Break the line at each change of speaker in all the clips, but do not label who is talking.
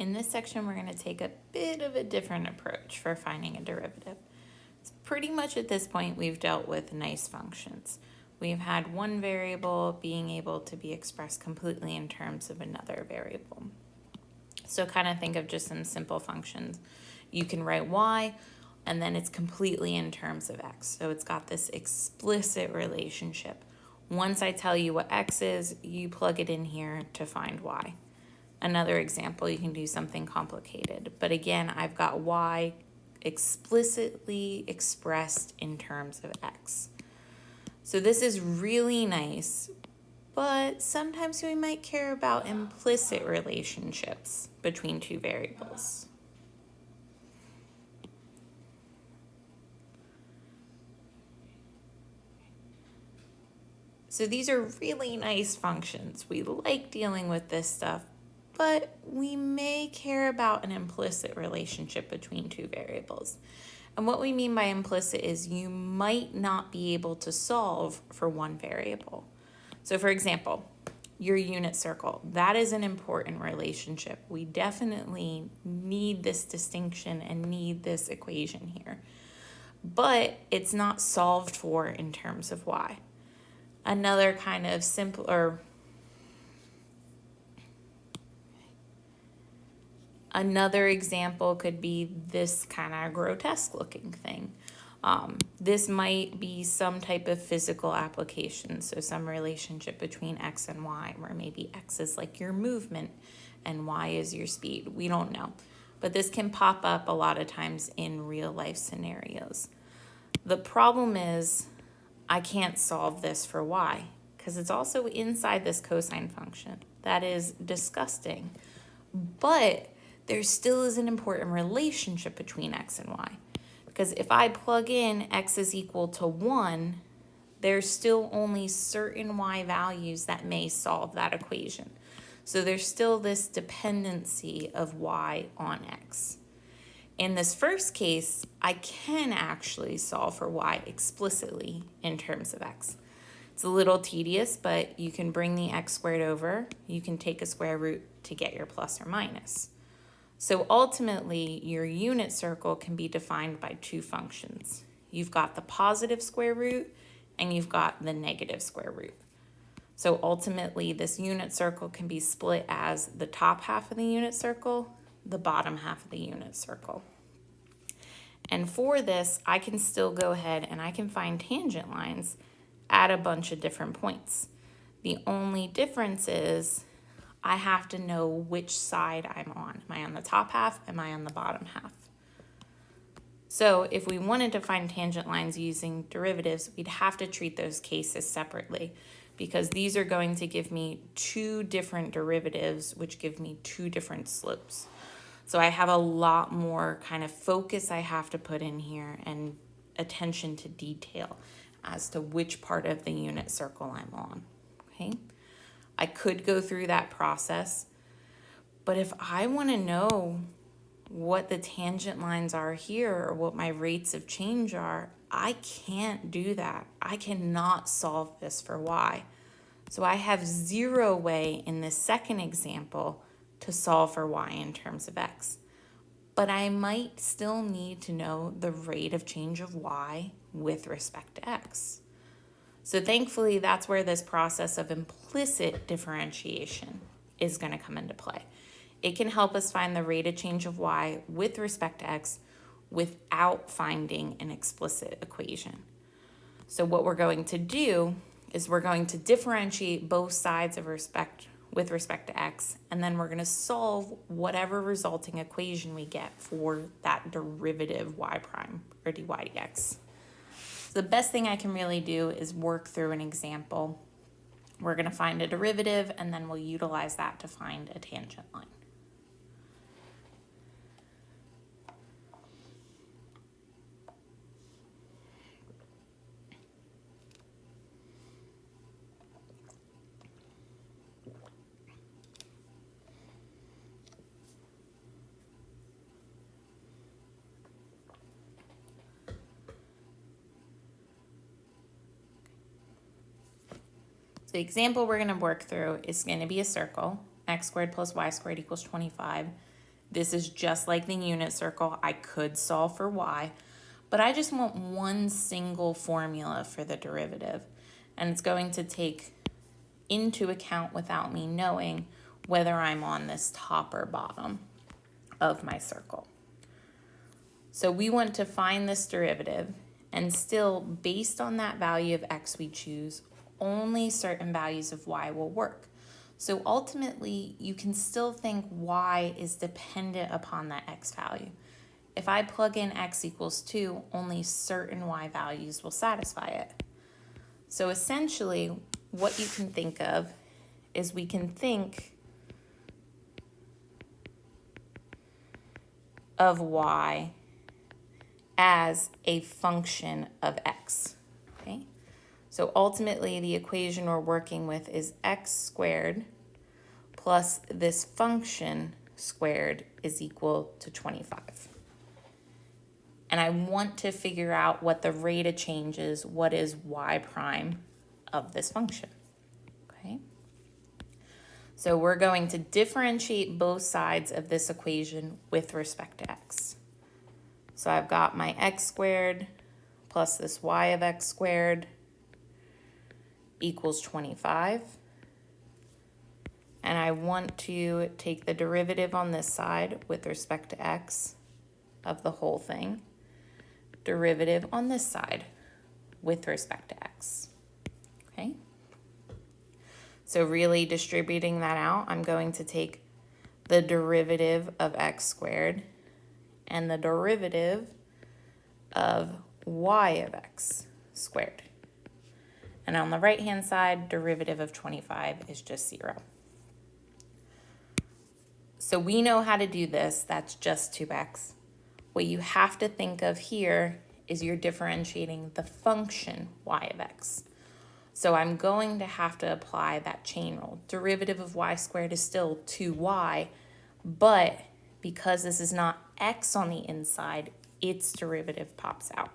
In this section, we're going to take a bit of a different approach for finding a derivative. So pretty much at this point, we've dealt with nice functions. We've had one variable being able to be expressed completely in terms of another variable. So kind of think of just some simple functions. You can write y, and then it's completely in terms of x. So it's got this explicit relationship. Once I tell you what x is, you plug it in here to find y. Another example, you can do something complicated. But again, I've got y explicitly expressed in terms of x. So this is really nice, but sometimes we might care about implicit relationships between two variables. So these are really nice functions. We like dealing with this stuff, but we may care about an implicit relationship between two variables. And what we mean by implicit is you might not be able to solve for one variable. So for example, your unit circle, that is an important relationship. We definitely need this distinction and need this equation here. But it's not solved for in terms of y. Another kind of another example could be this kind of grotesque looking thing. This might be some type of physical application, so some relationship between x and y, where maybe x is like your movement and y is your speed. We don't know. But this can pop up a lot of times in real life scenarios. The problem is I can't solve this for y because it's also inside this cosine function. That is disgusting. But there still is an important relationship between x and y. Because if I plug in x is equal to 1, there's still only certain y values that may solve that equation. So there's still this dependency of y on x. In this first case, I can actually solve for y explicitly in terms of x. It's a little tedious, but you can bring the x squared over. You can take a square root to get your plus or minus. So ultimately, your unit circle can be defined by two functions. You've got the positive square root and you've got the negative square root. So ultimately, this unit circle can be split as the top half of the unit circle, the bottom half of the unit circle. And for this, I can still go ahead and I can find tangent lines at a bunch of different points. The only difference is I have to know which side I'm on. Am I on the top half? Am I on the bottom half? So if we wanted to find tangent lines using derivatives, we'd have to treat those cases separately because these are going to give me two different derivatives, which give me two different slopes. So I have a lot more kind of focus I have to put in here and attention to detail as to which part of the unit circle I'm on, okay? I could go through that process, but if I want to know what the tangent lines are here or what my rates of change are, I can't do that. I cannot solve this for y. So I have zero way in this second example to solve for y in terms of x. But I might still need to know the rate of change of y with respect to x. So thankfully, that's where this process of implicit differentiation is going to come into play. It can help us find the rate of change of y with respect to x without finding an explicit equation. So what we're going to do is we're going to differentiate both sides with respect to x, and then we're going to solve whatever resulting equation we get for that derivative y prime or dy dx. So the best thing I can really do is work through an example. We're going to find a derivative, and then we'll utilize that to find a tangent line. So the example we're going to work through is going to be a circle. X squared plus y squared equals 25. This is just like the unit circle. I could solve for y, but I just want one single formula for the derivative. And it's going to take into account, without me knowing, whether I'm on this top or bottom of my circle. So we want to find this derivative, and still, based on that value of x we choose, only certain values of y will work. So ultimately, you can still think y is dependent upon that x value. If I plug in x equals 2, only certain y values will satisfy it. So essentially, what you can think of is we can think of y as a function of x, okay? So ultimately, the equation we're working with is x squared plus this function squared is equal to 25. And I want to figure out what the rate of change is, what is y prime of this function, okay? So we're going to differentiate both sides of this equation with respect to x. So I've got my x squared plus this y of x squared equals 25. And I want to take the derivative on this side with respect to x of the whole thing. Derivative on this side with respect to x, okay? So really distributing that out, I'm going to take the derivative of x squared and the derivative of y of x squared. And on the right-hand side, derivative of 25 is just 0. So we know how to do this. That's just 2x. What you have to think of here is you're differentiating the function y of x. So I'm going to have to apply that chain rule. Derivative of y squared is still 2y, but because this is not x on the inside, its derivative pops out.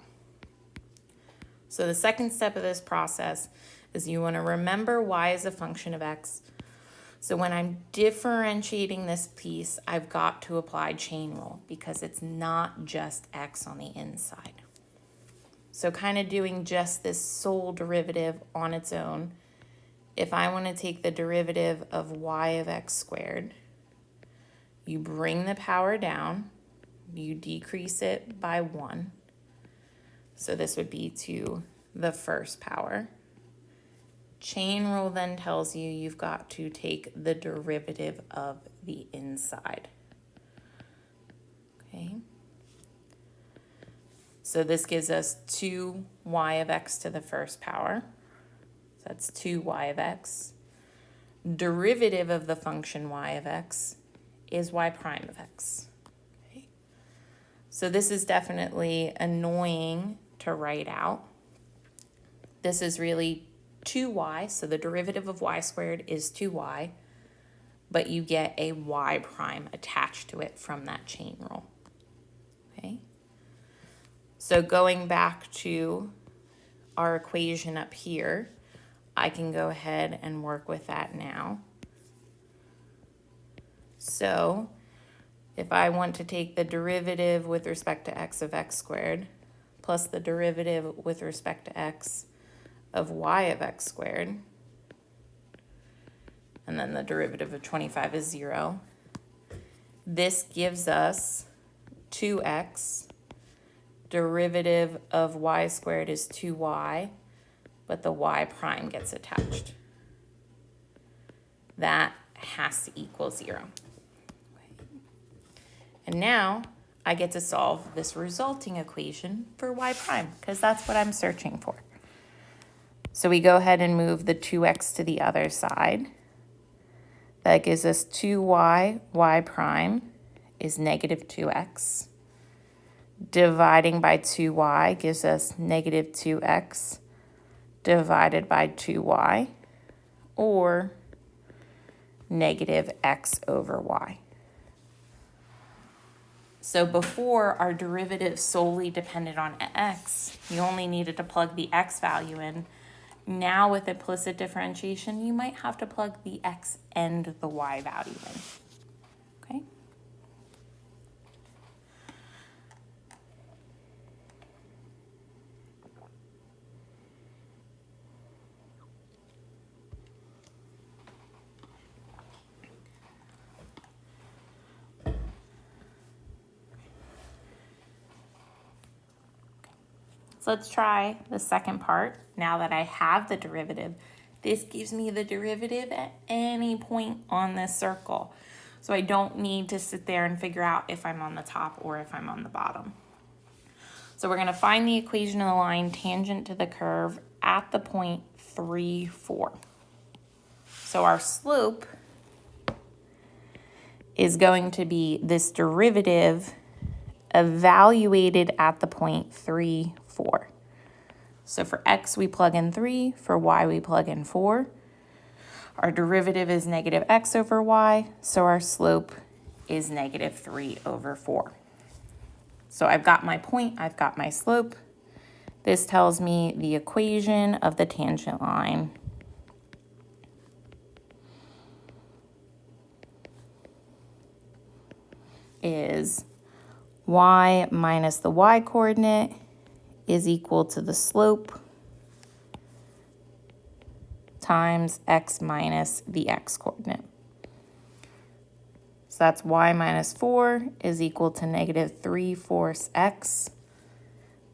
So the second step of this process is you want to remember y is a function of x. So when I'm differentiating this piece, I've got to apply chain rule because it's not just x on the inside. So kind of doing just this sole derivative on its own, if I want to take the derivative of y of x squared, you bring the power down, you decrease it by 1. So this would be to the first power. Chain rule then tells you you've got to take the derivative of the inside. Okay. So this gives us 2y of x to the first power. So that's 2y of x. Derivative of the function y of x is y prime of x. Okay. So this is definitely annoying to write out. This is really 2y, so the derivative of y squared is 2y, but you get a y prime attached to it from that chain rule. Okay. So going back to our equation up here, I can go ahead and work with that now. So if I want to take the derivative with respect to x of x squared plus the derivative with respect to x of y of x squared, and then the derivative of 25 is 0, this gives us 2x. Derivative of y squared is 2y, but the y prime gets attached. That has to equal 0. And now I get to solve this resulting equation for y prime, because that's what I'm searching for. So we go ahead and move the 2x to the other side. That gives us 2y, y prime is negative 2x. Dividing by 2y gives us negative 2x divided by 2y, or negative x over y. So before, our derivative solely depended on x. You only needed to plug the x value in. Now with implicit differentiation, you might have to plug the x and the y value in. Okay? So let's try the second part. Now that I have the derivative, this gives me the derivative at any point on this circle. So I don't need to sit there and figure out if I'm on the top or if I'm on the bottom. So we're going to find the equation of the line tangent to the curve at the point 3, 4. So our slope is going to be this derivative evaluated at the point 3, 4. So for x, we plug in 3. For y, we plug in 4. Our derivative is negative x over y, so our slope is negative 3 over 4. So I've got my point, I've got my slope. This tells me the equation of the tangent line is y minus the y coordinate is equal to the slope times x minus the x coordinate. So that's y minus 4 is equal to negative 3/4 x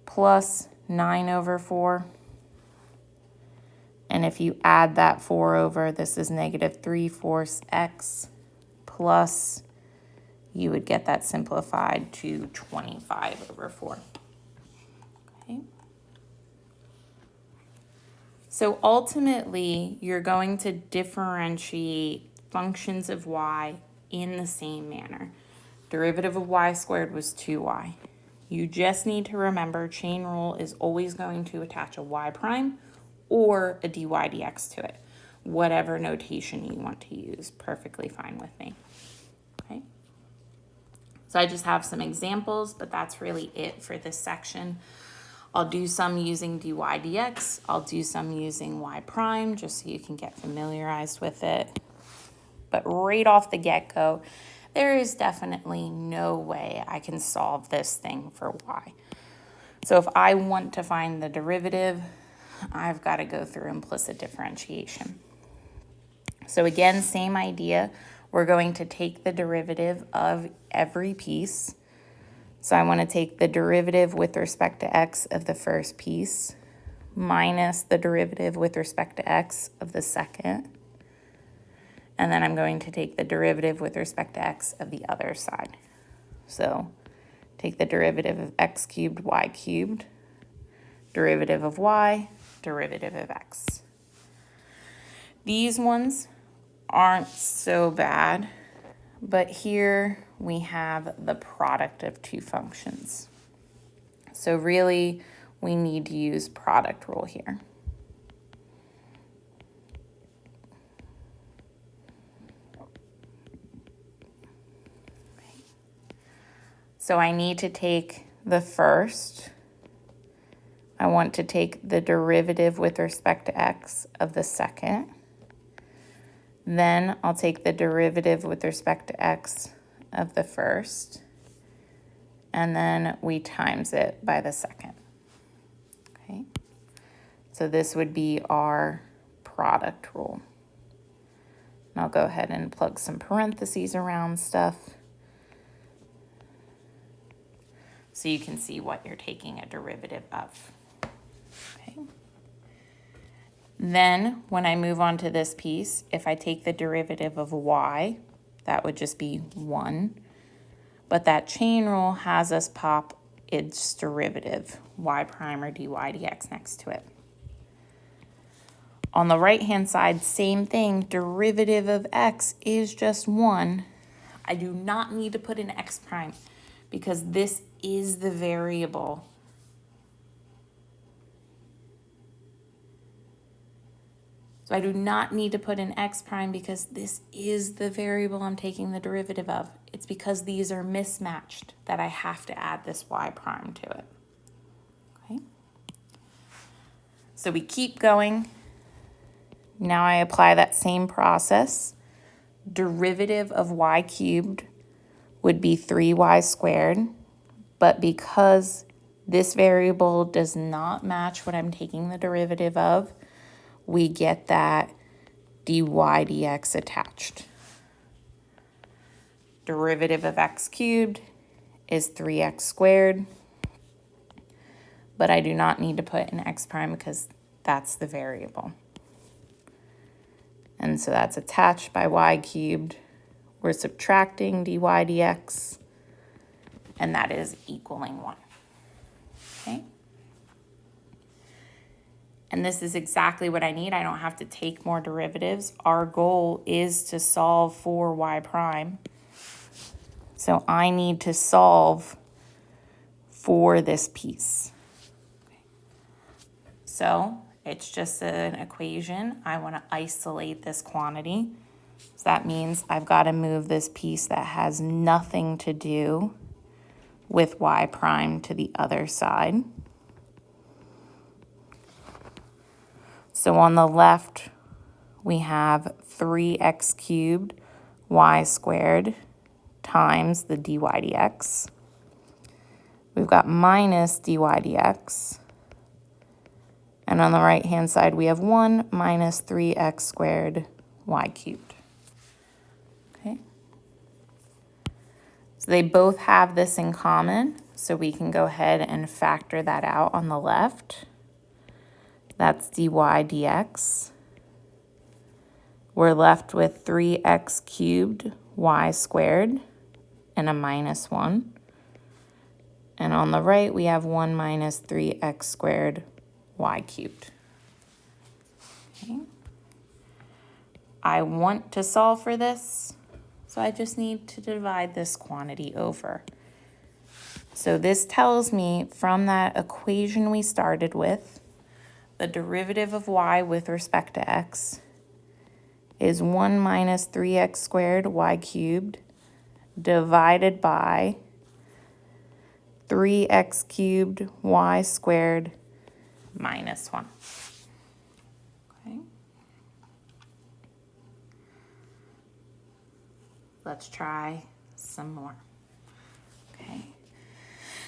plus 9 over 4. And if you add that 4 over, this is negative 3/4 x plus, you would get that simplified to 25 over 4. Okay. So ultimately, you're going to differentiate functions of y in the same manner. Derivative of y squared was 2y. You just need to remember chain rule is always going to attach a y prime or a dy dx to it. Whatever notation you want to use, perfectly fine with me. Okay. So I just have some examples, but that's really it for this section. I'll do some using dy dx. I'll do some using y prime, just so you can get familiarized with it. But right off the get-go, there is definitely no way I can solve this thing for y. So if I want to find the derivative, I've got to go through implicit differentiation. So again, same idea. We're going to take the derivative of every piece. So I want to take the derivative with respect to x of the first piece minus the derivative with respect to x of the second. And then I'm going to take the derivative with respect to x of the other side. So take the derivative of x cubed, y cubed, derivative of y, derivative of x. These ones aren't so bad, but here we have the product of two functions. So really, we need to use product rule here. So I need to take the first. I want to take the derivative with respect to x of the second. Then I'll take the derivative with respect to x of the first. And then we times it by the second. Okay. So this would be our product rule. And I'll go ahead and plug some parentheses around stuff, so you can see what you're taking a derivative of. Okay. Then when I move on to this piece, if I take the derivative of y, that would just be 1. But that chain rule has us pop its derivative, y prime or dy dx, next to it. On the right-hand side, same thing, derivative of x is just 1. I do not need to put in x prime because this is the variable. So I do not need to put in x prime because this is the variable I'm taking the derivative of. It's because these are mismatched that I have to add this y prime to it. Okay. So we keep going. Now I apply that same process. Derivative of y cubed would be 3y squared, but because this variable does not match what I'm taking the derivative of, we get that dy dx attached. Derivative of x cubed is 3x squared, but I do not need to put an x prime because that's the variable. And so that's attached by y cubed. We're subtracting dy dx, and that is equaling 1. Okay? And this is exactly what I need. I don't have to take more derivatives. Our goal is to solve for y prime. So I need to solve for this piece. So it's just an equation. I want to isolate this quantity. So that means I've got to move this piece that has nothing to do with y prime to the other side. So on the left, we have 3x cubed y squared times the dy dx. We've got minus dy dx. And on the right-hand side, we have 1 minus 3x squared y cubed. Okay. So they both have this in common, so we can go ahead and factor that out on the left. That's dy dx. We're left with 3x cubed y squared and a minus 1. And on the right, we have 1 minus 3x squared y cubed. Okay. I want to solve for this, so I just need to divide this quantity over. So this tells me from that equation we started with, the derivative of y with respect to x is 1 minus 3x squared y cubed divided by 3x cubed y squared minus 1. Okay. Let's try some more. Okay.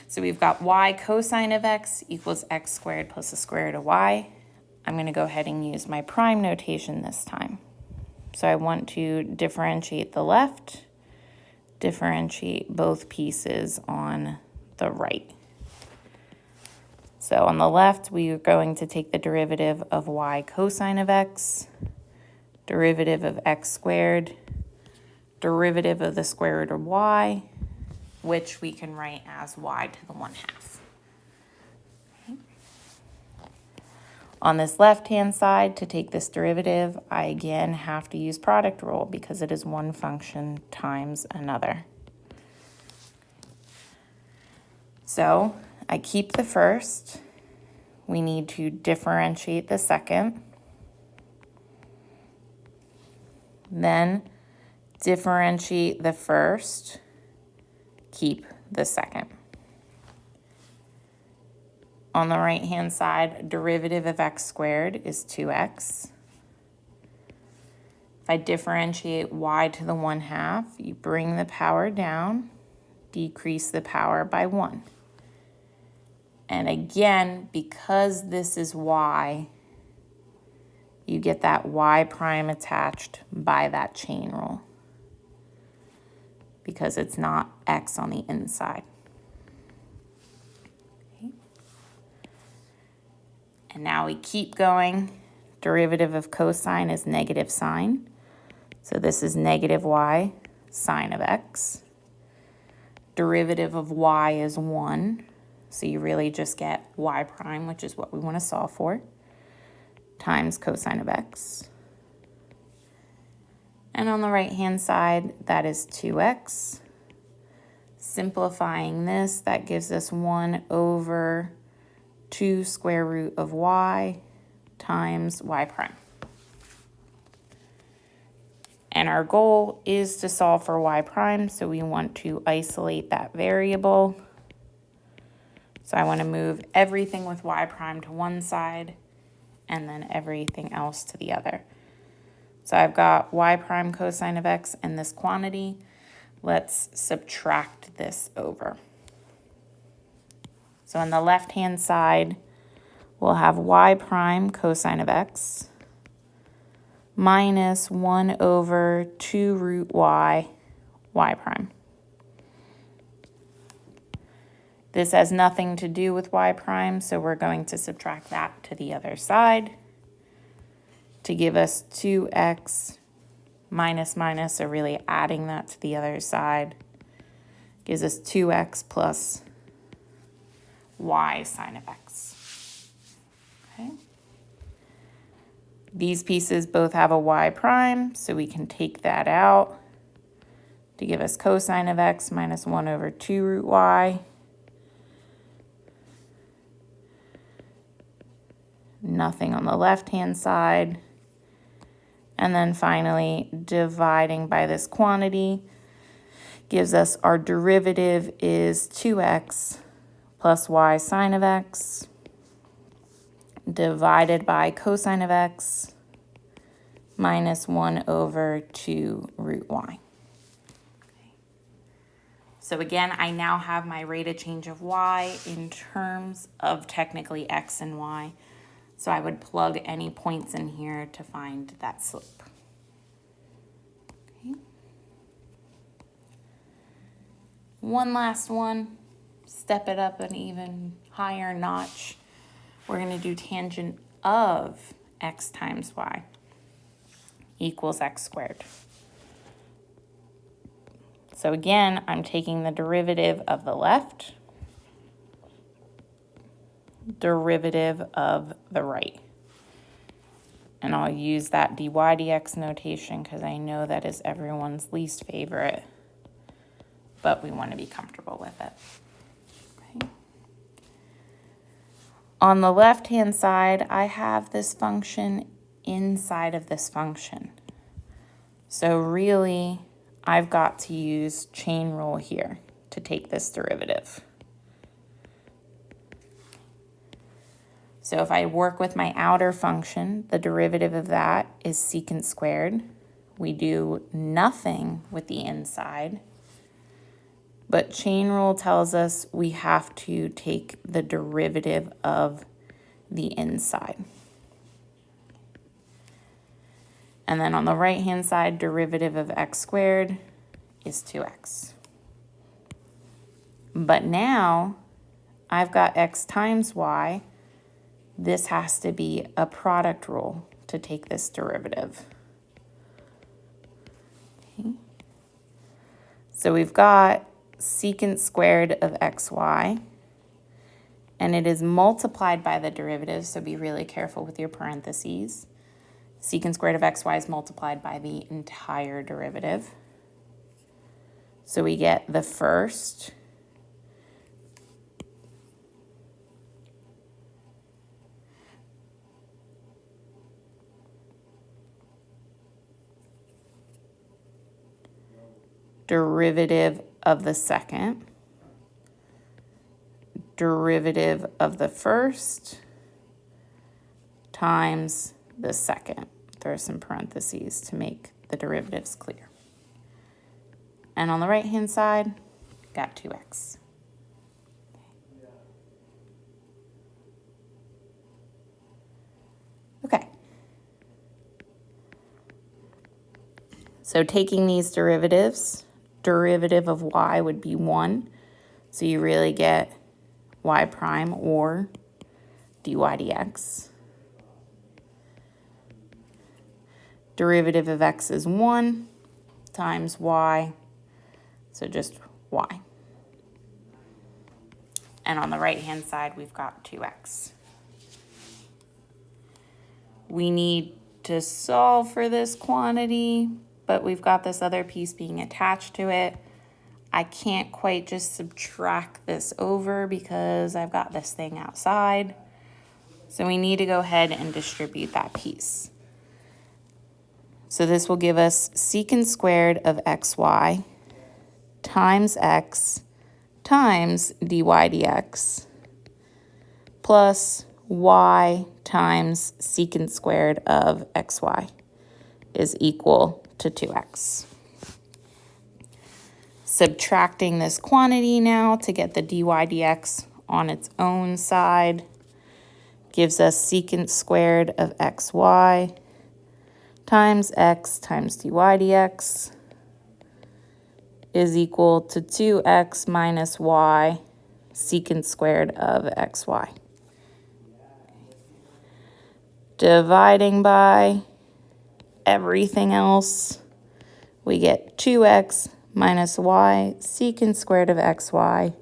So we've got y cosine of x equals x squared plus the square root of y. I'm going to go ahead and use my prime notation this time. So I want to differentiate the left, differentiate both pieces on the right. So on the left, we are going to take the derivative of y cosine of x, derivative of x squared, derivative of the square root of y, which we can write as y to the 1/2. Okay. On this left-hand side, to take this derivative, I again have to use product rule because it is one function times another. So I keep the first. We need to differentiate the second. Then differentiate the first, keep the second. On the right-hand side, derivative of x squared is 2x. If I differentiate y to the 1/2, you bring the power down, decrease the power by 1. And again, because this is y, you get that y prime attached by that chain rule because it's not x on the inside. Okay. And now we keep going. Derivative of cosine is negative sine. So this is negative y sine of x. Derivative of y is 1. So you really just get y prime, which is what we want to solve for, times cosine of x. And on the right-hand side, that is 2x. Simplifying this, that gives us 1 over 2 square root of y times y prime. And our goal is to solve for y prime, so we want to isolate that variable. So I want to move everything with y prime to one side and then everything else to the other. So I've got y prime cosine of x and this quantity. Let's subtract this over. So on the left-hand side, we'll have y prime cosine of x minus 1 over 2 root y, y prime. This has nothing to do with y prime, so we're going to subtract that to the other side to give us 2x minus minus, so really adding that to the other side gives us 2x plus y sine of x. Okay. These pieces both have a y prime, so we can take that out to give us cosine of x minus 1 over 2 root y. Nothing on the left-hand side. And then finally, dividing by this quantity gives us our derivative is 2x plus y sine of x divided by cosine of x minus 1 over 2 root y. So again, I now have my rate of change of y in terms of technically x and y. So I would plug any points in here to find that slope. Okay. One last one, step it up an even higher notch. We're going to do tangent of x times y equals x squared. So again, I'm taking the derivative of the left, derivative of the right. And I'll use that dy dx notation because I know that is everyone's least favorite, but we want to be comfortable with it. Okay. On the left-hand side, I have this function inside of this function. So really, I've got to use chain rule here to take this derivative. So if I work with my outer function, the derivative of that is secant squared. We do nothing with the inside, but chain rule tells us we have to take the derivative of the inside. And then on the right-hand side, derivative of x squared is 2x. But now I've got x times y. This has to be a product rule to take this derivative. Okay. So we've got secant squared of xy, and it is multiplied by the derivative, so be really careful with your parentheses. Secant squared of xy is multiplied by the entire derivative. So we get the first derivative of the second, derivative of the first times the second. There are some parentheses to make the derivatives clear. And on the right-hand side, got 2x. Okay. So taking these derivatives, derivative of y would be 1. So you really get y prime or dy dx. Derivative of x is 1 times y, so just y. And on the right-hand side, we've got 2x. We need to solve for this quantity, but we've got this other piece being attached to it. I can't quite just subtract this over because I've got this thing outside. So we need to go ahead and distribute that piece. So this will give us secant squared of xy times x times dy dx plus y times secant squared of xy is equal to 2x. Subtracting this quantity now to get the dy dx on its own side gives us secant squared of xy times x times dy dx is equal to 2x minus y secant squared of xy. Dividing by everything else, we get 2x minus y secant squared of xy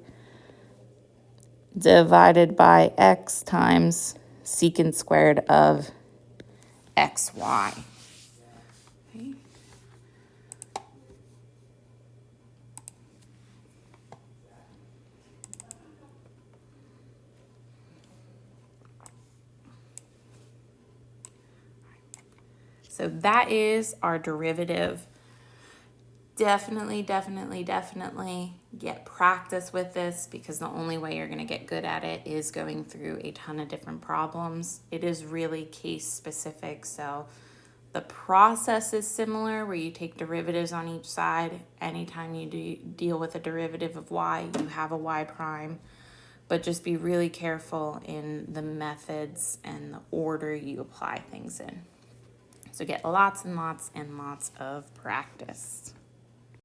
divided by x times secant squared of xy. Okay. So that is our derivative. Definitely get practice with this, because the only way you're going to get good at it is going through a ton of different problems. It is really case specific, so the process is similar where you take derivatives on each side. Anytime you deal with a derivative of y, you have a y prime, but just be really careful in the methods and the order you apply things in. So get lots and lots and lots of practice.